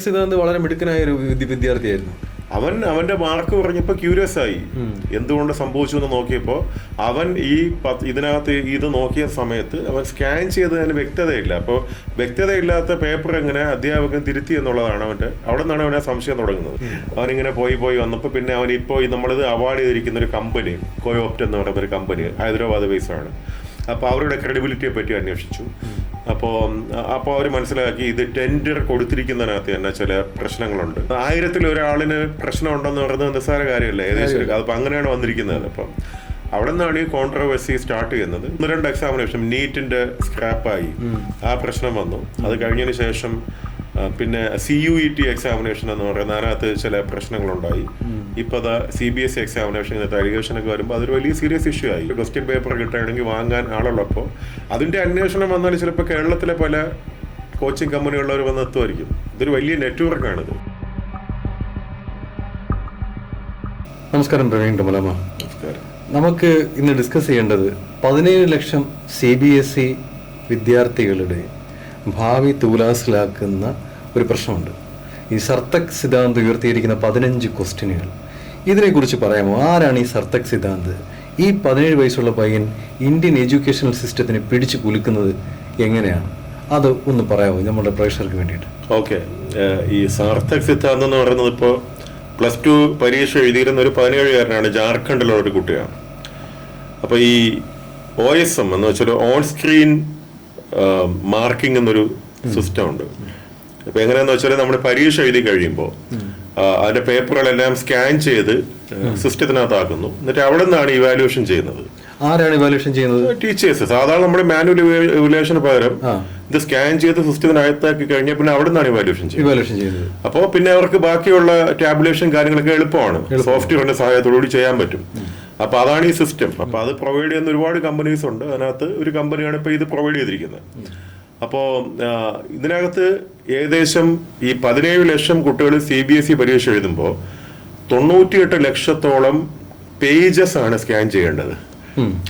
സിദ്ധാന്ത് വളരെ മിടുക്കനായ ഒരു വിദ്യാർത്ഥിയായിരുന്നു. അവന്റെ മാർക്ക് പറഞ്ഞപ്പോൾ ക്യൂരിയസ് ആയി എന്തുകൊണ്ട് സംഭവിച്ചു എന്ന് നോക്കിയപ്പോൾ അവൻ ഇതിനകത്ത് ഇത് നോക്കിയ സമയത്ത് അവൻ സ്കാൻ ചെയ്തതിന് വ്യക്തതയില്ല. അപ്പോൾ വ്യക്തതയില്ലാത്ത പേപ്പർ എങ്ങനെ അധ്യാപകൻ തിരുത്തി എന്നുള്ളതാണ് അവിടെ നിന്നാണ് അവനെ സംശയം തുടങ്ങുന്നത്. അവനിങ്ങനെ പോയി വന്നപ്പോൾ പിന്നെ അവൻ ഇപ്പോൾ നമ്മളിത് അവാർഡ് ചെയ്തിരിക്കുന്ന ഒരു കമ്പനി കോയോപ്റ്റ് എന്ന് പറയുന്ന ഒരു കമ്പനി ഹൈദരാബാദ് ബേസാണ്. അപ്പോൾ അവരുടെ ക്രെഡിബിലിറ്റിയെ പറ്റി അന്വേഷിച്ചു. അപ്പോൾ അവർ മനസ്സിലാക്കി ഇത് ടെൻഡർ കൊടുത്തിരിക്കുന്നതിനകത്ത് തന്നെ ചില പ്രശ്നങ്ങളുണ്ട്. 1000 ഒരാളിന് പ്രശ്നം ഉണ്ടെന്ന് പറയുന്നത് നിസ്സാര കാര്യമല്ല, ഏകദേശം അതിപ്പോൾ അങ്ങനെയാണ് വന്നിരിക്കുന്നത്. അപ്പം അവിടെ നിന്നാണ് ഈ കോൺട്രവേഴ്സി സ്റ്റാർട്ട് ചെയ്യുന്നത്. 1-2 എക്സാമിനേഷൻ നീറ്റിന്റെ സ്ക്രാപ്പായി, ആ പ്രശ്നം വന്നു. അത് കഴിഞ്ഞതിന് ശേഷം പിന്നെ CUET എക്സാമിനേഷൻ എന്ന് പറയുന്നത് അതിനകത്ത് ചില പ്രശ്നങ്ങളുണ്ടായി. ഇപ്പൊ CBSE എക്സാമിനേഷൻ ഇങ്ങനത്തെ അലിഗേഷനൊക്കെ വരുമ്പോൾ അതൊരു വലിയ സീരിയസ് ഇഷ്യൂ ആയി. ക്വസ്റ്റ്യൻ പേപ്പർ കിട്ടുകയാണെങ്കിൽ വാങ്ങാൻ ആളുള്ളപ്പോൾ അതിന്റെ അന്വേഷണം വന്നാൽ ചിലപ്പോൾ കേരളത്തിലെ പല കോച്ചിങ് കമ്പനികളുള്ളവർ വന്ന് എത്തുമായിരിക്കും. ഇതൊരു വലിയ നെറ്റ്വർക്കാണിത്. നമസ്കാരം പ്രവീൺ കമലമ്മ. നമസ്കാരം. നമുക്ക് ഇന്ന് ഡിസ്കസ് ചെയ്യേണ്ടത് 17 ലക്ഷം CBSE വിദ്യാർത്ഥികളുടെ ഭാവി തൂലാസിലാക്കുന്ന ഒരു പ്രശ്നമുണ്ട്. ഈ സർത്തക് സിദ്ധാന്ത് ഉയർത്തിയിരിക്കുന്ന 15 ക്വസ്റ്റ്യനുകൾ, ഇതിനെക്കുറിച്ച് പറയാമോ? ആരാണ് ഈ സർത്തക് സിദ്ധാന്ത്? ഈ 17 വയസ്സുള്ള പയ്യൻ ഇന്ത്യൻ എഡ്യൂക്കേഷണൽ സിസ്റ്റത്തിനെ പിടിച്ചു കുലുക്കുന്നത് എങ്ങനെയാണ്? അത് ഒന്ന് പറയാമോ നമ്മുടെ പ്രേക്ഷകർക്ക് വേണ്ടിയിട്ട്? ഓക്കെ. ഈ സാർത്ഥക് സിദ്ധാന്ത് എന്ന് പറയുന്നത് ഇപ്പോൾ +2 പരീക്ഷ എഴുതിയിരുന്ന ഒരു 17കാരനാണ്, ജാർഖണ്ഡിലുള്ള ഒരു കുട്ടിയാണ്. അപ്പോൾ ഈ OSM എന്ന് വെച്ചാൽ ഓൺ സ്ക്രീൻ മാർക്കിംഗ് എന്നൊരു സിസ്റ്റം ഉണ്ട്. അപ്പൊ എങ്ങനെയാന്ന് വെച്ചാൽ നമ്മൾ പരീക്ഷ എഴുതി കഴിയുമ്പോൾ അതിന്റെ പേപ്പറുകളെല്ലാം സ്കാൻ ചെയ്ത് സിസ്റ്റത്തിനകത്താക്കുന്നു. എന്നിട്ട് അവിടെ നിന്നാണ് ഇവാലുവേഷൻ ചെയ്യുന്നത്. ആരാണ് ഇവാലുവേഷൻ ചെയ്യുന്നത്? ടീച്ചേഴ്സ്. സാധാരണ നമ്മുടെ മാനുവൽ ഇവാലുവേഷന് പകരം ഇത് സ്കാൻ ചെയ്ത് സിസ്റ്റത്തിനകത്താക്കി കഴിഞ്ഞാൽ പിന്നെ അവിടെ നിന്നാണ് ഇവാലുവേഷൻ ചെയ്യുന്നത്. അപ്പോൾ പിന്നെ അവർക്ക് ബാക്കിയുള്ള ടാബുലേഷൻ കാര്യങ്ങളൊക്കെ എളുപ്പമാണ്, സോഫ്റ്റ്വെയറിന്റെ സഹായത്തോടുകൂടി ചെയ്യാൻ പറ്റും. അപ്പൊ അതാണ് ഈ സിസ്റ്റം. അപ്പൊ അത് പ്രൊവൈഡ് ചെയ്യുന്ന ഒരുപാട് കമ്പനീസ് ഉണ്ട്. അതിനകത്ത് ഒരു കമ്പനിയാണ് ഇപ്പൊ ഇത് പ്രൊവൈഡ് ചെയ്തിരിക്കുന്നത്. അപ്പോൾ ഇതിനകത്ത് ഏകദേശം ഈ 17 ലക്ഷം കുട്ടികൾ CBSE പരീക്ഷ എഴുതുമ്പോൾ 98 ലക്ഷത്തോളം പേജസ് ആണ് സ്കാൻ ചെയ്യേണ്ടത്.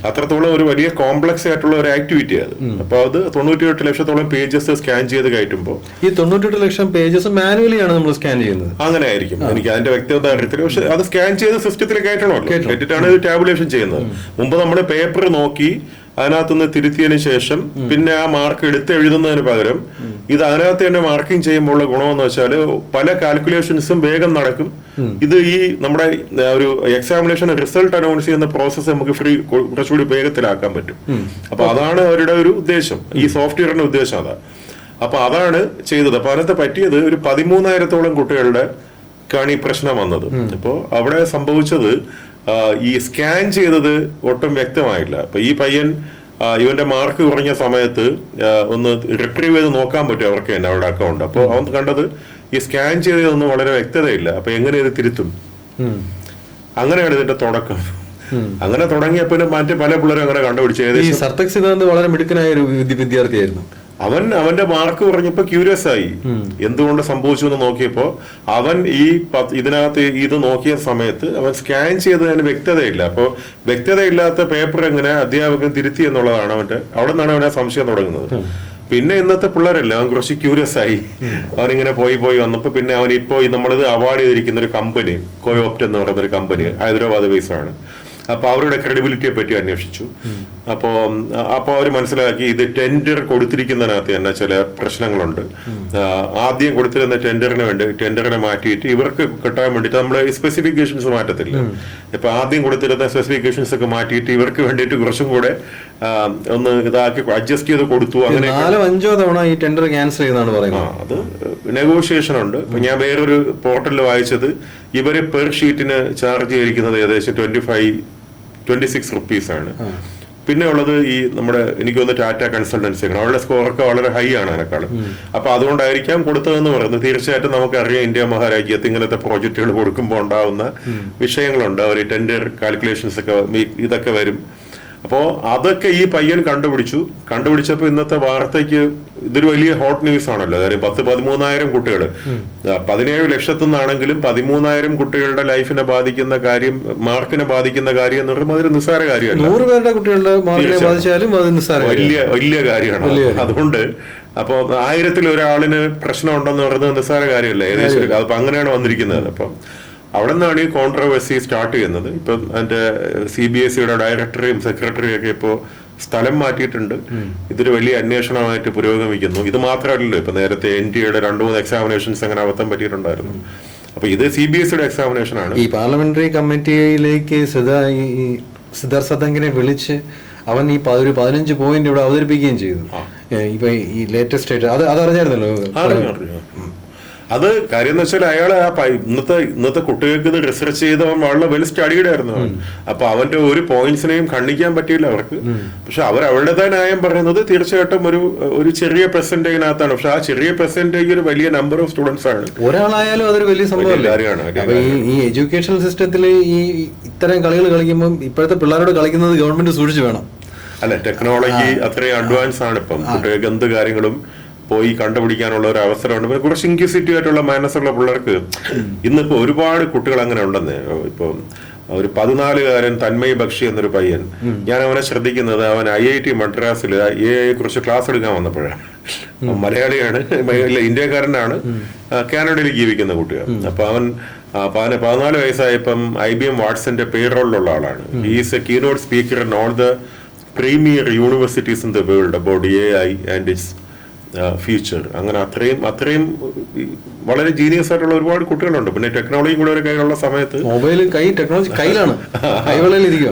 അത്രത്തോളം ഒരു വലിയ കോംപ്ലക്സ് ആയിട്ടുള്ള ഒരു ആക്ടിവിറ്റി അത്. അപ്പൊ അത് 98 ലക്ഷത്തോളം പേജസ് സ്കാൻ ചെയ്ത് കയറ്റുമ്പോൾ ഈ 98 ലക്ഷം പേജസ് മാനുവലി ആണ് നമ്മൾ സ്കാൻ ചെയ്യുന്നത്. അങ്ങനെ ആയിരിക്കും, എനിക്ക് അതിന്റെ വ്യക്തത അറിയത്തില്ല. പക്ഷെ അത് സ്കാൻ ചെയ്ത് സിസ്റ്റത്തിൽ കയറ്റണമല്ലോ, കയറ്റിട്ടാണ് ഇത് ടാബുലേഷൻ ചെയ്യുന്നത്. മുമ്പ് നമ്മൾ പേപ്പർ നോക്കി അതിനകത്തുനിന്ന് തിരുത്തിയതിനു ശേഷം പിന്നെ ആ മാർക്ക് എടുത്ത് എഴുതുന്നതിന് പകരം ഇത് അതിനകത്ത് തന്നെ മാർക്കിംഗ് ചെയ്യുമ്പോഴുള്ള ഗുണമെന്ന് വെച്ചാൽ പല കാൽക്കുലേഷൻസും വേഗം നടക്കും. ഇത് ഈ നമ്മുടെ ഒരു എക്സാമിനേഷൻ റിസൾട്ട് അനൗൺസ് ചെയ്യുന്ന പ്രോസസ്സ് നമുക്ക് കുറച്ചുകൂടി വേഗത്തിലാക്കാൻ പറ്റും. അപ്പൊ അതാണ് അവരുടെ ഒരു ഉദ്ദേശം, ഈ സോഫ്റ്റ്വെയറിന്റെ ഉദ്ദേശം അതാ. അപ്പൊ അതാണ് ചെയ്തത്. അപ്പൊ അതിനകത്ത് പറ്റിയത് ഒരു 13,000-ഓളം കുട്ടികളുടെ കാണ് ഈ പ്രശ്നം വന്നത്. അപ്പോൾ അവിടെ സംഭവിച്ചത് ഈ സ്കാൻ ചെയ്തത് ഒട്ടും വ്യക്തമായില്ല. അപ്പൊ ഈ പയ്യൻ ഇവന്റെ മാർക്ക് കുറഞ്ഞ സമയത്ത് ഒന്ന് റിട്രീവ് ചെയ്ത് നോക്കാൻ പറ്റും അവർക്ക് തന്നെ അവരുടെ അക്കൗണ്ട്. അപ്പോൾ അവൻ കണ്ടത് ഈ സ്കാൻ ചെയ്തതൊന്നും വളരെ വ്യക്തതയില്ല. അപ്പൊ എങ്ങനെ ഇത് തിരുത്തും? അങ്ങനെയാണ് ഇതിന്റെ തുടക്കം. അങ്ങനെ തുടങ്ങിയപ്പോൾ മറ്റു പല പിള്ളേരും അങ്ങനെ കണ്ടുപിടിച്ചു. ഏകദേശം സർത്തക് സിദ്ധാന്ത് വളരെ മിടുക്കനായ ഒരു വിദ്യാർത്ഥിയായിരുന്നു. അവന്റെ മാർക്ക് പറഞ്ഞപ്പോൾ ക്യൂരിയസ് ആയി എന്തുകൊണ്ട് സംഭവിച്ചു എന്ന് നോക്കിയപ്പോൾ അവൻ ഇതിനകത്ത് ഇത് നോക്കിയ സമയത്ത് അവൻ സ്കാൻ ചെയ്തതിന് വ്യക്തതയില്ല. അപ്പോൾ വ്യക്തതയില്ലാത്ത പേപ്പർ എങ്ങനെ അധ്യാപകൻ തിരുത്തി എന്നുള്ളതാണ് അവിടെ നിന്നാണ് അവനെ സംശയം തുടങ്ങുന്നത്. പിന്നെ ഇന്നത്തെ പിള്ളേരല്ല, അവൻ കുറച്ച് ക്യൂരിയസ് ആയി. അവനിങ്ങനെ പോയി വന്നപ്പോൾ പിന്നെ അവൻ ഇപ്പോൾ നമ്മളിത് അവാർഡ് ചെയ്തിരിക്കുന്ന ഒരു കമ്പനി കോയോപ്റ്റ് എന്ന് പറയുന്ന ഒരു കമ്പനി ഹൈദരാബാദ് ബേസാണ്. അപ്പൊ അവരുടെ ക്രെഡിബിലിറ്റിയെ പറ്റി അന്വേഷിച്ചു. അപ്പോൾ അവർ മനസ്സിലാക്കി ഇത് ടെൻഡർ കൊടുത്തിരിക്കുന്നതിനകത്ത് തന്നെ ചില പ്രശ്നങ്ങളുണ്ട്. ആദ്യം കൊടുത്തിരുന്ന ടെൻഡറിനെ മാറ്റിയിട്ട് ഇവർക്ക് കിട്ടാൻ വേണ്ടിയിട്ട് നമ്മൾ സ്പെസിഫിക്കേഷൻസ് മാറ്റത്തില്ല. ഇപ്പൊ ആദ്യം കൊടുത്തിരുന്ന സ്പെസിഫിക്കേഷൻസ് ഒക്കെ മാറ്റിയിട്ട് ഇവർക്ക് വേണ്ടിയിട്ട് കുറച്ചും കൂടെ ഒന്ന് ഇതാക്കി അഡ്ജസ്റ്റ് ചെയ്ത് കൊടുത്തു. അങ്ങനെ 4-5 തവണ ഈ ടെൻഡർ ക്യാൻസൽ ചെയ്യുന്നതാണ് പറയുന്നത്. അത് നെഗോഷിയേഷൻ ഉണ്ട്. ഇപ്പൊ ഞാൻ വേറൊരു പോർട്ടലിൽ വായിച്ചത് ഇവര് പെർ ഷീറ്റിന് ചാർജ് ചെയ്തിരിക്കുന്നത് ഏകദേശം 26 റുപ്പീസാണ്. പിന്നെ ഉള്ളത് ഈ നമ്മുടെ എനിക്ക് തോന്നുന്നു ടാറ്റ കൺസൾട്ടൻസിയാണ്, അവരുടെ സ്കോറൊക്കെ വളരെ ഹൈ ആണ് അതിനേക്കാളും. അപ്പൊ അതുകൊണ്ടായിരിക്കാം കൊടുത്തതെന്ന് പറയുന്നത്. തീർച്ചയായിട്ടും നമുക്കറിയാം ഇന്ത്യ മഹാരാജ്യത്ത് ഇങ്ങനത്തെ പ്രോജക്റ്റുകൾ കൊടുക്കുമ്പോൾ ഉണ്ടാവുന്ന വിഷയങ്ങളുണ്ട്. അവർ ടെൻഡർ കാൽക്കുലേഷൻസ് ഒക്കെ ഇതൊക്കെ വരും. അപ്പോൾ അതൊക്കെ ഈ പയ്യൻ കണ്ടുപിടിച്ചപ്പോൾ ഇന്നത്തെ വാർത്തയ്ക്ക് ഇതൊരു വലിയ ഹോട്ട് ന്യൂസ് ആണല്ലോ. കാര്യം 10-13,000 കുട്ടികൾ, 17 ലക്ഷത്തിൽ നിന്നാണെങ്കിലും 13,000 കുട്ടികളുടെ ലൈഫിനെ ബാധിക്കുന്ന കാര്യം, മാർക്കിനെ ബാധിക്കുന്ന കാര്യം എന്ന് പറയുമ്പോൾ അതൊരു നിസ്സാര കാര്യമല്ല. 100 പേരുടെ കുട്ടികളുടെ മാർക്കിനെ ബാധിച്ചാലും അത് നിസ്സാര വലിയ കാര്യമാണ്. അതുകൊണ്ട് അപ്പോൾ 1000-ൽ ഒരാളിന് പ്രശ്നം ഉണ്ടെന്ന് പറയുന്നത് നിസ്സാര കാര്യമല്ല ഏകദേശം. അപ്പൊ അങ്ങനെയാണ് വന്നിരിക്കുന്നത്. അപ്പം അവിടെ നിന്നാണ് ഈ കോൺട്രവേഴ്സി സ്റ്റാർട്ട് ചെയ്യുന്നത്. ഇപ്പം അതിന്റെ CBSEയുടെ ഡയറക്ടറെയും സെക്രട്ടറിയും ഒക്കെ ഇപ്പോൾ സ്ഥലം മാറ്റിയിട്ടുണ്ട്. ഇതൊരു വലിയ അന്വേഷണമായിട്ട് പുരോഗമിക്കുന്നു. ഇത് മാത്രമല്ലല്ലോ, ഇപ്പൊ നേരത്തെ NTA-യുടെ 2-3 എക്സാമിനേഷൻസ് അങ്ങനെ അബദ്ധം പറ്റിയിട്ടുണ്ടായിരുന്നു. അപ്പൊ ഇത് CBSEയുടെ എക്സാമിനേഷൻ ആണ്. ഈ പാർലമെന്ററി കമ്മിറ്റിയിലേക്ക് സിദ്ധാർത്ഥ് സതങ്കിനെ വിളിച്ച് അവൻ ഈ ഒരു 15 പോയിന്റ് ഇവിടെ അവതരിപ്പിക്കുകയും ചെയ്തു. ഇപ്പൊ ഈ ലേറ്റസ്റ്റ് ആയിട്ട് അത് അറിഞ്ഞായിരുന്നല്ലോ. അത് കാര്യം എന്ന് വെച്ചാൽ അയാള് ഇന്നത്തെ കുട്ടികൾക്ക് ഇത് റിസർച്ച് ചെയ്ത് അവൻ വളരെ വെൽ സ്റ്റഡീഡ് ആയിരുന്നു അവൻ. അപ്പൊ അവന്റെ ഒരു പോയിന്റ്സിനെയും ഖണ്ഡിക്കാൻ പറ്റിയില്ല അവർക്ക്. പക്ഷെ അവർ അവരുടേതായ ന്യായം പറയുന്നത് തീർച്ചയായിട്ടും ഒരു ചെറിയ പെർസെന്റേജിനകത്താണ്. പക്ഷെ ആ ചെറിയ പെർസെന്റേജ് ഒരു വലിയ നമ്പർ ഓഫ് സ്റ്റുഡൻസ് ആണ്. ഒരാളായാലും അതൊരു വലിയ സംഭവമാണ്. ഈ എഡ്യൂക്കേഷൻ സിസ്റ്റത്തിൽ ഈ ഇത്തരം കളികൾ കളിക്കുമ്പോൾ ഇപ്പോഴത്തെ പിള്ളേരോട് കളിക്കുന്നത് ഗവൺമെന്റ് സൂക്ഷിച്ചു വേണം. അല്ല, ടെക്നോളജി അത്രയും അഡ്വാൻസ് ആണ് ഇപ്പം. കുട്ടികൾക്ക് എന്ത് കാര്യങ്ങളും പോയി കണ്ടുപിടിക്കാനുള്ള ഒരു അവസരമുണ്ട്. പിന്നെ കുറച്ച് ഇൻക്യൂസിറ്റീവ് ആയിട്ടുള്ള മനസ്സുള്ള പിള്ളേർക്ക് ഇന്നിപ്പോ ഒരുപാട് കുട്ടികൾ അങ്ങനെ ഉണ്ടെന്ന്. ഇപ്പൊ ഒരു 14-കാരൻ തന്മയ് ബക്ഷി എന്നൊരു പയ്യൻ, ഞാൻ അവനെ ശ്രദ്ധിക്കുന്നത് അവൻ IIT മദ്രാസിൽ AI കുറിച്ച് ക്ലാസ് എടുക്കാൻ വന്നപ്പോഴാണ്. മലയാളിയാണ്, ഇന്ത്യക്കാരനാണ്, കാനഡയിൽ ജീവിക്കുന്ന കുട്ടിയാണ്. അപ്പൊ അവൻ 14 വയസ്സായപ്പം IBM വാട്സന്റെ പേറോളിലുള്ള ആളാണ്. He's A keynote speaker in all the premier universities in the world about AI and it's future. അങ്ങനെ അത്രയും വളരെ ജീനിയസ് ആയിട്ടുള്ള ഒരുപാട് കുട്ടികളുണ്ട്. പിന്നെ ടെക്നോളജി കൂടെ ഒരു കയ്യിലുള്ള സമയത്ത്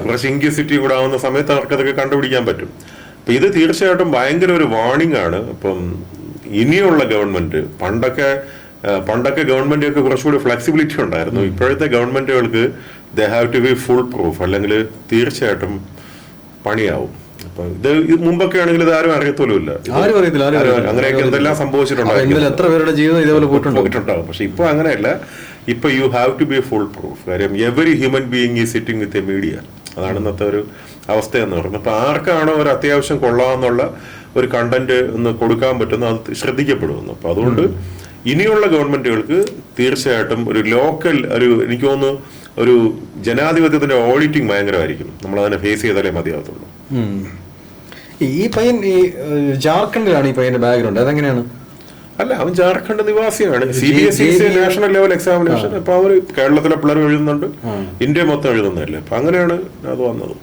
കുറച്ച് ഇൻക്യൂസിറ്റി കൂടെ ആവുന്ന സമയത്ത് അവർക്കതൊക്കെ കണ്ടുപിടിക്കാൻ പറ്റും. അപ്പൊ ഇത് തീർച്ചയായിട്ടും ഭയങ്കര ഒരു വാർണിംഗ് ആണ്. ഇപ്പം ഇനിയുള്ള ഗവൺമെന്റ്, പണ്ടൊക്കെ ഗവൺമെന്റൊക്കെ കുറച്ചുകൂടി ഫ്ലെക്സിബിലിറ്റി ഉണ്ടായിരുന്നു. ഇപ്പോഴത്തെ ഗവൺമെന്റുകൾക്ക് they have to be foolproof, അല്ലെങ്കിൽ തീർച്ചയായിട്ടും പണിയാവും. ഇത് മുമ്പൊക്കെ ആണെങ്കിൽ ഇത് ആരും അറിയത്തോലുമില്ല, അങ്ങനെയൊക്കെ എന്തെല്ലാം സംഭവിച്ചിട്ടുണ്ടാവും, എത്ര പേരുടെ ജീവിതം ഇതേപോലെ പോയിട്ടുണ്ടാവും. പക്ഷെ ഇപ്പൊ അങ്ങനെയല്ല. ഇപ്പൊ you have to be foolproof. കാര്യം every human being is sitting with a media. അതാണ് ഇന്നത്തെ ഒരു അവസ്ഥയെന്ന് പറയുന്നത്. അപ്പൊ ആർക്കാണോ ഒരു അത്യാവശ്യം കൊള്ളാമെന്നുള്ള ഒരു കണ്ടന്റ് ഒന്ന് കൊടുക്കാൻ പറ്റുന്ന അത് ശ്രദ്ധിക്കപ്പെടുന്നു. അപ്പൊ അതുകൊണ്ട് ഇനിയുള്ള ഗവൺമെന്റുകൾക്ക് തീർച്ചയായിട്ടും ഒരു ലോക്കൽ എനിക്ക് തോന്നുന്നു ഒരു ജനാധിപത്യത്തിന്റെ ഓഡിറ്റിംഗ് ഭയങ്കരമായിരിക്കും. നമ്മൾ അതിനെ ഫേസ് ചെയ്താലേ മതിയാകത്തുള്ളൂ. ഈ പയ്യൻ ജാർഖണ്ഡിലാണ് ഈ പയ്യന്റെ ബാക്ക്ഗ്രൗണ്ട്, അതെങ്ങനെയാണ്? അല്ല, അവൻ ജാർഖണ്ഡ് നിവാസിയാണ്. CBSE national level examination. അപ്പൊ അവര് കേരളത്തിലെ പിള്ളേർ എഴുതുന്നുണ്ട്, ഇന്ത്യ മൊത്തം എഴുതുന്നതല്ലേ. അപ്പൊ അങ്ങനെയാണ് അത് വന്നത്.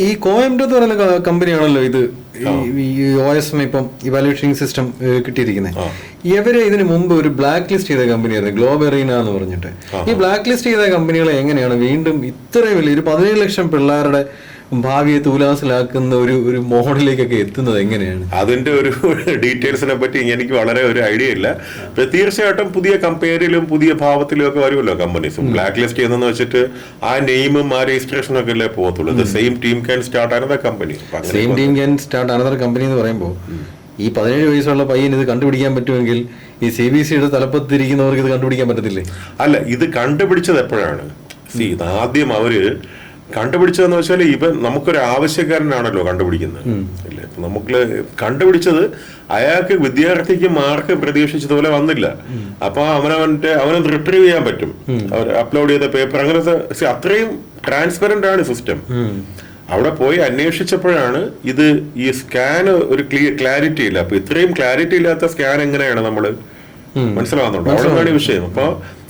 ഈ കോയംബറ്റൂർ എന്ന് പറയുന്ന കമ്പനിയാണല്ലോ ഇത് OSM ഇപ്പം ഇവാലുവേറ്റിംഗ് സിസ്റ്റം കിട്ടിയിരിക്കുന്നത്. ഇവരെ ഇതിനു മുമ്പ് ഒരു ബ്ലാക്ക് ലിസ്റ്റ് ചെയ്ത കമ്പനിയായിരുന്നു ഗ്ലോബെറീന എന്ന് പറഞ്ഞിട്ട്. ഈ ബ്ലാക്ക് ലിസ്റ്റ് ചെയ്ത കമ്പനികളെ എങ്ങനെയാണ് വീണ്ടും ഇത്രയും വലിയ ഒരു 17 ലക്ഷം പിള്ളേരുടെ ഭാവിയെ തൂലാസിലാക്കുന്ന ഒരു മോഡലിലേക്കൊക്കെ എത്തുന്നത് എങ്ങനെയാണ്? അതിന്റെ ഒരു ഡീറ്റെയിൽസിനെ പറ്റി എനിക്ക് വളരെ ഒരു ഐഡിയ ഇല്ല. തീർച്ചയായിട്ടും പുതിയ കമ്പയറിലും പുതിയ ഭാവത്തിലും ഒക്കെ വരുമല്ലോ കമ്പനീസും. ബ്ലാക്ക് ലിസ്റ്റ് ചെയ്യുന്നതെന്ന് വെച്ചിട്ട് ആ നെയിമും ആ രജിസ്ട്രേഷനും ഒക്കെ അല്ലേ പോകത്തുള്ളൂ. The same team can start another company. Same team can start another company എന്ന് പറയുമ്പോൾ ഈ 17 വയസ്സുള്ള പയ്യൻ ഇത് കണ്ടുപിടിക്കാൻ പറ്റുമെങ്കിൽ ഈ CBSEയുടെ തലപ്പത്തിരിക്കുന്നവർക്ക് ഇത് കണ്ടുപിടിക്കാൻ പറ്റത്തില്ലേ? അല്ല, ഇത് കണ്ടുപിടിച്ചത് എപ്പോഴാണ്? ഇത് ആദ്യം അവര് കണ്ടുപിടിച്ചതെന്ന് വെച്ചാൽ നമുക്കൊരു ആവശ്യക്കാരനാണല്ലോ കണ്ടുപിടിക്കുന്നത് അല്ലേ. നമുക്ക് കണ്ടുപിടിച്ചത് അയാൾക്ക് വിദ്യാർത്ഥിക്ക് മാർക്ക് പ്രതീക്ഷിച്ചതുപോലെ വന്നില്ല. അപ്പൊ അവനത് റിട്രീവ് ചെയ്യാൻ പറ്റും. അവർ അപ്ലോഡ് ചെയ്ത പേപ്പർ അങ്ങനത്തെ അത്രയും ട്രാൻസ്പെറന്റ് ആണ് സിസ്റ്റം. അവിടെ പോയി അന്വേഷിച്ചപ്പോഴാണ് ഈ സ്കാൻ ഒരു ക്ലാരിറ്റി ഇല്ല. അപ്പൊ ഇത്രയും ക്ലാരിറ്റി ഇല്ലാത്ത സ്കാൻ എങ്ങനെയാണ് നമ്മള് മനസ്സിലാവുന്നുണ്ടോ? അവിടെ നിന്നാണ് വിഷയം. അപ്പൊ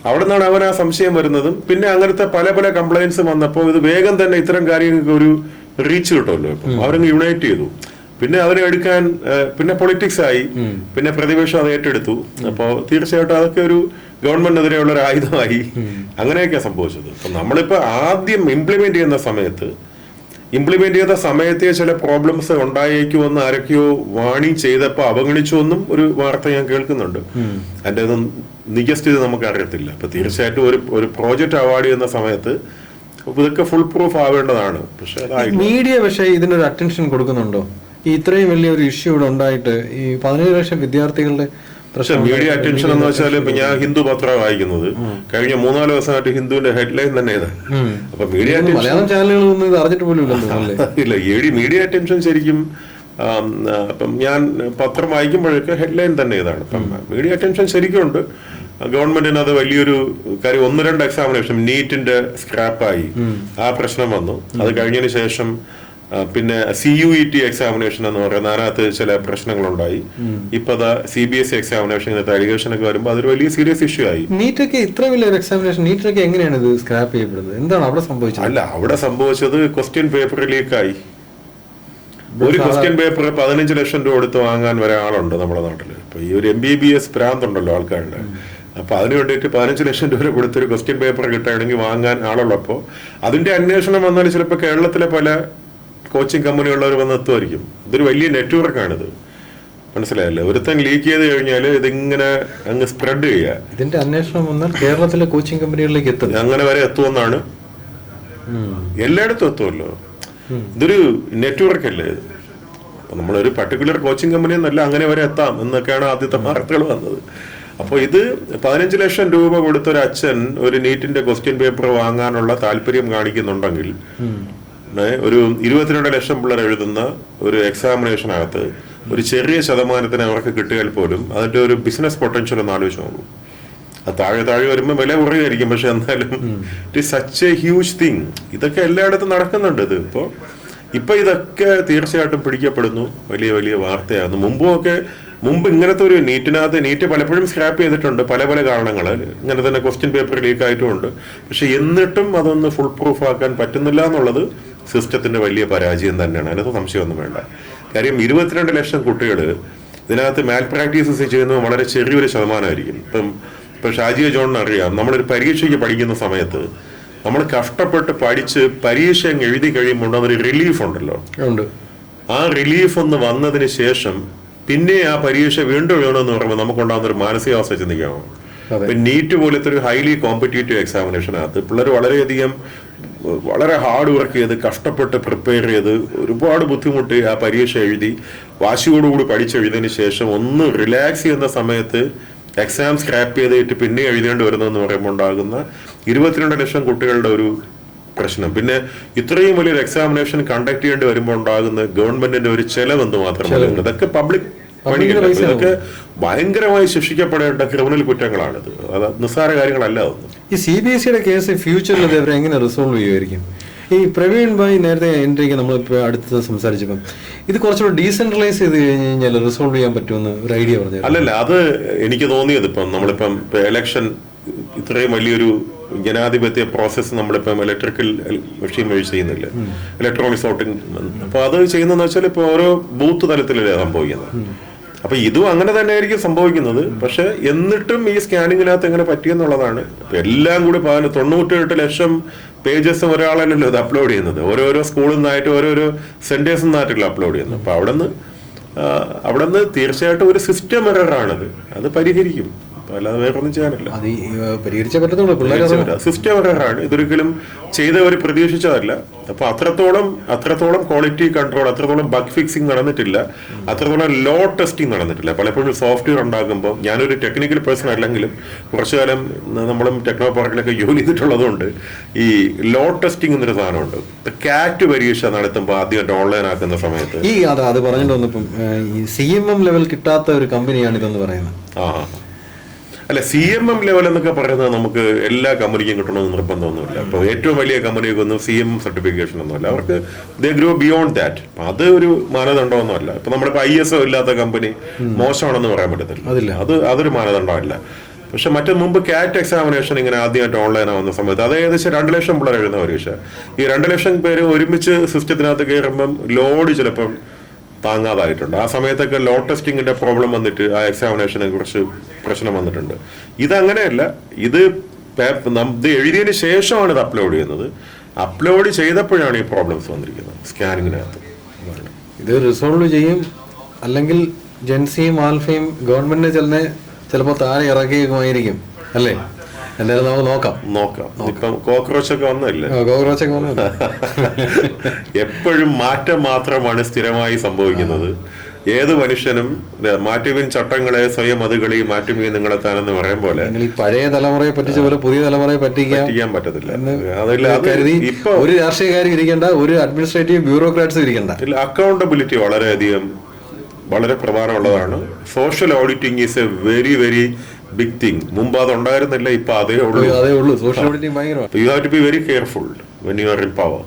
അവിടെ നിന്നാണ് അവൻ ആ സംശയം വരുന്നതും. പിന്നെ അങ്ങനത്തെ പല പല കംപ്ലൈൻസ് വന്നപ്പോൾ ഇത് വേഗം തന്നെ ഇത്തരം കാര്യങ്ങൾക്ക് ഒരു റീച്ച് കിട്ടുമല്ലോ. ഇപ്പം അവരങ്ങ് യുണൈറ്റ് ചെയ്തു. പിന്നെ അവരെ എടുക്കാൻ പിന്നെ പൊളിറ്റിക്സ് ആയി, പിന്നെ പ്രതിപക്ഷം അത് ഏറ്റെടുത്തു. അപ്പോൾ തീർച്ചയായിട്ടും അതൊക്കെ ഒരു ഗവൺമെന്റിനെതിരെയുള്ള ഒരു ആയുധമായി. അങ്ങനെയൊക്കെയാണ് സംഭവിച്ചത്. അപ്പൊ നമ്മളിപ്പോ ആദ്യം ഇംപ്ലിമെന്റ് ചെയ്ത സമയത്തെ ചില പ്രോബ്ലംസ് ഉണ്ടായേക്കുമെന്ന് ആരൊക്കെയോ വാണി ചെയ്തപ്പോൾ അവഗണിച്ചു എന്നും ഒരു വാർത്ത ഞാൻ കേൾക്കുന്നുണ്ട്. അതിന്റെ നിജസ്ഥിതി നമുക്ക് അറിയത്തില്ല. അപ്പൊ തീർച്ചയായിട്ടും ഒരു പ്രോജക്റ്റ് അവാർഡ് ചെയ്യുന്ന സമയത്ത് ഇതൊക്കെ ഫുൾ പ്രൂഫ് ആവേണ്ടതാണ്. പക്ഷെ മീഡിയ ഇതിനൊരു അറ്റൻഷൻ കൊടുക്കുന്നുണ്ടോ? ഈ ഇത്രയും വലിയൊരു ഇഷ്യൂ ഇവിടെ ഉണ്ടായിട്ട് ഈ 17 ലക്ഷം വിദ്യാർത്ഥികളുടെ പക്ഷെ മീഡിയ അറ്റൻഷൻ എന്ന് വെച്ചാൽ ഇപ്പൊ ഞാൻ ഹിന്ദു പത്രം വായിക്കുന്നത് കഴിഞ്ഞ 3-4 ദിവസമായിട്ട് ഹിന്ദുവിന്റെ ഹെഡ്ലൈൻ തന്നെ ഇതാണ്. അപ്പൊ മീഡിയ മലയാളം ചാനലുകളൊന്നും ഇത് അറിഞ്ഞിട്ട് പോലും ഇല്ല, മീഡിയ അറ്റൻഷൻ ശരിക്കും ഇപ്പം ഞാൻ പത്രം വായിക്കുമ്പോഴൊക്കെ ഹെഡ്ലൈൻ തന്നെ ഇതാണ്. ഇപ്പം മീഡിയ അറ്റൻഷൻ ശരിക്കും ഉണ്ട്. ഗവൺമെന്റിന് അത് വലിയൊരു കാര്യം. 1-2 എക്സാമിനേഷൻ നീറ്റിന്റെ സ്ക്രാപ്പായി, ആ പ്രശ്നം വന്നു. അത് കഴിഞ്ഞതിന് ശേഷം പിന്നെ CUET എക്സാമിനേഷൻ എന്ന് പറയുന്ന അതിനകത്ത് ചില പ്രശ്നങ്ങളുണ്ടായി. ഇപ്പൊ CBSE എക്സാമിനേഷൻ അലിഗേഷൻ ഒക്കെ വരുമ്പോൾ അതൊരു വലിയ സീരിയസ് ഇഷ്യൂ ആയി. നീറ്റൊക്കെ ഇത്ര വലിയൊരു എക്സാമിനേഷൻ, നീറ്റൊക്കെ എങ്ങനെയാണ് ഇത് സ്ക്രാപ്പ് ചെയ്യപ്പെടുന്നത്? എന്താണ് അവിടെ സംഭവിച്ചത്? അല്ല, അവിടെ സംഭവിച്ചത് ക്വസ്റ്റ്യൻ പേപ്പർ ലീക്കായി. ഒരു ക്വസ്റ്റ്യൻ പേപ്പർ 15 ലക്ഷം രൂപ കൊടുത്ത് വാങ്ങാൻ വരെ ആളുണ്ട് നമ്മുടെ നാട്ടില്. ഇപ്പൊ ഈ ഒരു MBBS പ്രാന്തുണ്ടല്ലോ ആൾക്കാരുടെ. അപ്പൊ അതിന് വേണ്ടിയിട്ട് 15 ലക്ഷം രൂപ കൊടുത്തൊരു ക്വസ്റ്റ്യൻ പേപ്പർ കിട്ടുകയാണെങ്കിൽ വാങ്ങാൻ ആളുള്ളപ്പോ അതിന്റെ അന്വേഷണം വന്നാൽ ചിലപ്പോൾ കേരളത്തിലെ പല കോച്ചിങ് കമ്പനികളുള്ളവർ വന്ന് എത്തുമായിരിക്കും. ഇതൊരു വലിയ നെറ്റ്വർക്കാണിത്, മനസ്സിലായല്ലേ? ഒരുത്തൻ ലീക്ക് ചെയ്ത് കഴിഞ്ഞാൽ ഇതിങ്ങനെ അങ്ങ് സ്പ്രെഡ് ചെയ്യുക. ഇതിന്റെ അന്വേഷണം വന്നാൽ കേരളത്തിലെ കോച്ചിങ് കമ്പനികളിലേക്ക് എത്തും, അങ്ങനെ വരെ എത്തുമെന്നാണ്. എല്ലായിടത്തും എത്തുമല്ലോ, ഇതൊരു നെറ്റ്വർക്ക് അല്ലേ ഇത്. അപ്പൊ നമ്മളൊരു പർട്ടിക്കുലർ കോച്ചിങ് കമ്പനി എന്നല്ല, അങ്ങനെ വരെ എത്താം എന്നൊക്കെയാണ് ആദ്യത്തെ വാർത്തകൾ വന്നത്. അപ്പോൾ ഇത് 15 ലക്ഷം രൂപ കൊടുത്തൊരു അച്ഛൻ ഒരു നീറ്റിന്റെ ക്വസ്റ്റ്യൻ പേപ്പർ വാങ്ങാനുള്ള താല്പര്യം കാണിക്കുന്നുണ്ടെങ്കിൽ ഒരു 22 ലക്ഷം പിള്ളേർ എഴുതുന്ന ഒരു എക്സാമിനേഷനകത്ത് ഒരു ചെറിയ ശതമാനത്തിന് അവർക്ക് കിട്ടിയാൽ പോലും അതിന്റെ ഒരു ബിസിനസ് പൊട്ടൻഷ്യൽ ഒന്ന് ആലോചിച്ച് നോക്കും. അത് താഴെ വരുമ്പോൾ വില കുറയുമായിരിക്കും, പക്ഷെ എന്നാലും it is such A huge thing. ഇതൊക്കെ എല്ലായിടത്തും നടക്കുന്നുണ്ട്. ഇത് ഇപ്പൊ ഇതൊക്കെ തീർച്ചയായിട്ടും പിടിക്കപ്പെടുന്നു, വലിയ വലിയ വാർത്തയാണ്. മുമ്പ് ഇങ്ങനത്തെ ഒരു നീറ്റ് പലപ്പോഴും സ്ക്രാപ്പ് ചെയ്തിട്ടുണ്ട്, പല കാരണങ്ങൾ. ഇങ്ങനെ തന്നെ ക്വസ്റ്റ്യൻ പേപ്പർ ലീക്ക് ആയിട്ടുമുണ്ട്. പക്ഷെ എന്നിട്ടും അതൊന്ന് ഫുൾ പ്രൂഫ് ആക്കാൻ പറ്റുന്നില്ല എന്നുള്ളത് സിസ്റ്റത്തിന്റെ വലിയ പരാജയം തന്നെയാണ്. അതിനകത്ത് സംശയമൊന്നും വേണ്ട. കാര്യം 22 ലക്ഷം കുട്ടികൾ ഇതിനകത്ത് മാൽ പ്രാക്ടീസസ് ചെയ്യുന്നത് വളരെ ചെറിയൊരു ശതമാനമായിരിക്കും. ഇപ്പൊ ഷാജിയ ജോണിന് അറിയാം, നമ്മളൊരു പരീക്ഷയ്ക്ക് പഠിക്കുന്ന സമയത്ത് നമ്മൾ കഷ്ടപ്പെട്ട് പഠിച്ച് പരീക്ഷ എഴുതി കഴിയുമ്പോൾ അതൊരു റിലീഫ് ഉണ്ടല്ലോ. ആ റിലീഫ് ഒന്ന് വന്നതിന് ശേഷം പിന്നെ ആ പരീക്ഷ വീണ്ടും എഴുതണമെന്ന് പറയുമ്പോൾ നമുക്കുണ്ടാകുന്ന ഒരു മാനസികാവസ്ഥ ചിന്തിക്കാമോ? നീറ്റ് പോലത്തെ ഒരു ഹൈലി കോമ്പറ്റീറ്റീവ് എക്സാമിനേഷനകത്ത് പിള്ളേർ വളരെ ഹാർഡ് വർക്ക് ചെയ്ത് കഷ്ടപ്പെട്ട് പ്രിപ്പയർ ചെയ്ത് ഒരുപാട് ബുദ്ധിമുട്ടി ആ പരീക്ഷ എഴുതി വാശിയോടുകൂടി പഠിച്ചെഴുതിയതിന് ശേഷം ഒന്ന് റിലാക്സ് ചെയ്യുന്ന സമയത്ത് എക്സാം സ്ക്രാപ്പ് ചെയ്തിട്ട് പിന്നെ എഴുതേണ്ടി വരുന്നതെന്ന് പറയുമ്പോൾ ഉണ്ടാകുന്ന 22 ലക്ഷം കുട്ടികളുടെ ഒരു പ്രശ്നം. പിന്നെ ഇത്രയും വലിയൊരു എക്സാമിനേഷൻ കണ്ടക്ട് ചെയ്യേണ്ടി വരുമ്പോൾ ഉണ്ടാകുന്ന ഗവൺമെന്റിന്റെ ഒരു ചെലവെന്ന് മാത്രമല്ല, ഇതൊക്കെ പബ്ലിക് ഇതൊക്കെ ഭയങ്കരമായി ശിക്ഷിക്കപ്പെടേണ്ട ക്രിമിനൽ കുറ്റങ്ങളാണിത്. അത് നിസ്സാര കാര്യങ്ങളല്ല. അതൊന്നും ഈ CBSE കേസ് ഫ്യൂച്ചറിൽ അവരെ എങ്ങനെ റിസോൾവ് ചെയ്യുമായിരിക്കും? ഈ പ്രവീൺ ഭായ് നേരത്തെ എൻ്റെ നമ്മളിപ്പോൾ അടുത്ത് സംസാരിച്ചപ്പം ഇത് കുറച്ചുകൂടെ ഡീസെൻട്രലൈസ് ചെയ്ത് കഴിഞ്ഞാൽ റിസോൾവ് ചെയ്യാൻ പറ്റുമെന്ന് ഒരു ഐഡിയ പറഞ്ഞു. അല്ലല്ല, അത് എനിക്ക് തോന്നിയത് നമ്മളിപ്പം എലക്ഷൻ ഇത്രയും വലിയൊരു ജനാധിപത്യ പ്രോസസ്സ് നമ്മളിപ്പം ഇലക്ട്രിക്കൽ മെഷീൻ വഴി ചെയ്യുന്നില്ല, ഇലക്ട്രോണിക്സ് വോട്ടിംഗ്. അപ്പൊ അത് ചെയ്യുന്നതെന്ന് വെച്ചാൽ ഇപ്പൊ ഓരോ ബൂത്ത് തലത്തിലല്ലേ സംഭവിക്കുന്നത്. അപ്പൊ ഇതും അങ്ങനെ തന്നെ ആയിരിക്കും സംഭവിക്കുന്നത്. പക്ഷെ എന്നിട്ടും ഈ സ്കാനിങ്ങിനകത്ത് എങ്ങനെ പറ്റിയെന്നുള്ളതാണ്. എല്ലാം കൂടി 98 ലക്ഷം പേജസ് ഒരാളല്ലല്ലോ ഇത് അപ്ലോഡ് ചെയ്യുന്നത്. ഓരോരോ സ്കൂളിൽ നിന്നായിട്ട് ഓരോരോ സെന്റേഴ്സിൽ നിന്നായിട്ടല്ലോ അപ്ലോഡ് ചെയ്യുന്നത്. അപ്പൊ അവിടെ നിന്ന് തീർച്ചയായിട്ടും ഒരു സിസ്റ്റം എററാണിത്. അത് പരിഹരിക്കും, അല്ലാതെ വേറൊന്നും ചെയ്യാനില്ല. സിസ്റ്റം എററാണ്. ഇതൊരിക്കലും ചെയ്തവർ പ്രതീക്ഷിച്ചതല്ല. അപ്പൊ അത്രത്തോളം ക്വാളിറ്റി കൺട്രോൾ, അത്രത്തോളം ബഗ് ഫിക്സിംഗ് നടന്നിട്ടില്ല, അത്രത്തോളം ലോ ടെസ്റ്റിംഗ് നടന്നിട്ടില്ല. പലപ്പോഴും സോഫ്റ്റ്വെയർ ഉണ്ടാക്കുമ്പോൾ, ഞാനൊരു ടെക്നിക്കൽ പേഴ്സൺ അല്ലെങ്കിലും കുറച്ചു കാലം നമ്മളും ടെക്നോ പാർക്കിലൊക്കെ ജോലി ചെയ്തിട്ടുള്ളതുകൊണ്ട് ഈ ലോ ടെസ്റ്റിംഗ് എന്നൊരു സാധനമുണ്ട്. കാറ്റ് പരീക്ഷ നടത്തുമ്പോൾ ആദ്യമായിട്ട് ഓൺലൈൻ ആക്കുന്ന സമയത്ത് അത് പറഞ്ഞിട്ട് വന്നപ്പം CMM ലെവൽ കിട്ടാത്ത ഒരു കമ്പനിയാണ് ഇതെന്ന് പറയുന്നത്. അല്ല, CMM ലെവൽ എന്നൊക്കെ പറയുന്നത് നമുക്ക് എല്ലാ കമ്പനിക്കും കിട്ടണമെന്ന് നിർബന്ധമൊന്നുമില്ല. ഇപ്പോൾ ഏറ്റവും വലിയ കമ്പനിക്കൊന്നും CMM സർട്ടിഫിക്കേഷൻ ഒന്നുമല്ല. അവർക്ക് ദേ ഗ്രോ ബിയോണ്ട് ദാറ്റ്. അത് ഒരു മാനദണ്ഡമൊന്നുമല്ല. ഇപ്പൊ നമ്മളിപ്പോൾ ISO ഇല്ലാത്ത കമ്പനി മോശമാണെന്ന് പറയാൻ പറ്റത്തില്ല. അതൊരു മാനദണ്ഡമല്ല. പക്ഷെ മുമ്പ് കാറ്റ് എക്സാമിനേഷൻ ഇങ്ങനെ ആദ്യമായിട്ട് ഓൺലൈൻ ആവുന്ന സമയത്ത് അത് ഏകദേശം 2 ലക്ഷം പിള്ളേർ എഴുതുന്ന പരീക്ഷ. ഈ 2 ലക്ഷം പേര് ഒരുമിച്ച് സിസ്റ്റത്തിനകത്ത് കയറുമ്പം ലോഡ് ചിലപ്പം താങ്ങാതായിട്ടുണ്ട്. ആ സമയത്തൊക്കെ ലോ ടെസ്റ്റിങ്ങിന്റെ പ്രോബ്ലം വന്നിട്ട് ആ എക്സാമിനേഷനെ കുറിച്ച് പ്രശ്നം വന്നിട്ടുണ്ട്. ഇതങ്ങനെയല്ല. ഇത് എഴുതിയതിന് ശേഷമാണ് ഇത് അപ്ലോഡ് ചെയ്യുന്നത്. അപ്ലോഡ് ചെയ്തപ്പോഴാണ് ഈ പ്രോബ്ലംസ് വന്നിരിക്കുന്നത് സ്കാനിങ്ങിനകത്ത്. ഇത് റിസോൾവ് ചെയ്യും, അല്ലെങ്കിൽ ജെൻസിയും ആൽഫയും ഗവൺമെന്റിനെ ചിലപ്പോൾ താഴെ ഇറക്കിയുമായിരിക്കും അല്ലേ? എന്തായാലും നമുക്ക് നോക്കാം. ഇപ്പം കോക്രോച്ചൊക്കെ വന്നല്ലേ. എപ്പോഴും മാറ്റം മാത്രമാണ് സ്ഥിരമായി സംഭവിക്കുന്നത്. ഏത് മനുഷ്യനും മാറ്റുവിൻ ചട്ടങ്ങളെ സ്വയം അതുകളി മാറ്റുവിൻ നിങ്ങളെ താനെന്ന് പറയും പോലെ നിങ്ങൾ ഈ പഴയ തലമുറയെ പറ്റിച്ച പോലെ പുതിയ തലമുറയെ പറ്റിക്കാൻ പറ്റത്തില്ല. അതല്ല, കരുതി ഇപ്പൊ ഒരു രാഷ്ട്രീയക്കാരും ഇരിക്കേണ്ട, ഒരു അഡ്മിനിസ്ട്രേറ്റീവ് ബ്യൂറോക്രാറ്റ്സും ഇരിക്കേണ്ട. അക്കൗണ്ടബിലിറ്റി വളരെയധികം വളരെ പ്രധാനമുള്ളതാണ്. Social auditing is a very very big thing. മുമ്പ് അത് ഉണ്ടായിരുന്നില്ല, ഇപ്പൊ അതേ ഉള്ളൂ. സോഷ്യൽ ഓഡിറ്റിംഗ് ഭയങ്കരമാണ്. You have to be very careful when you are in power.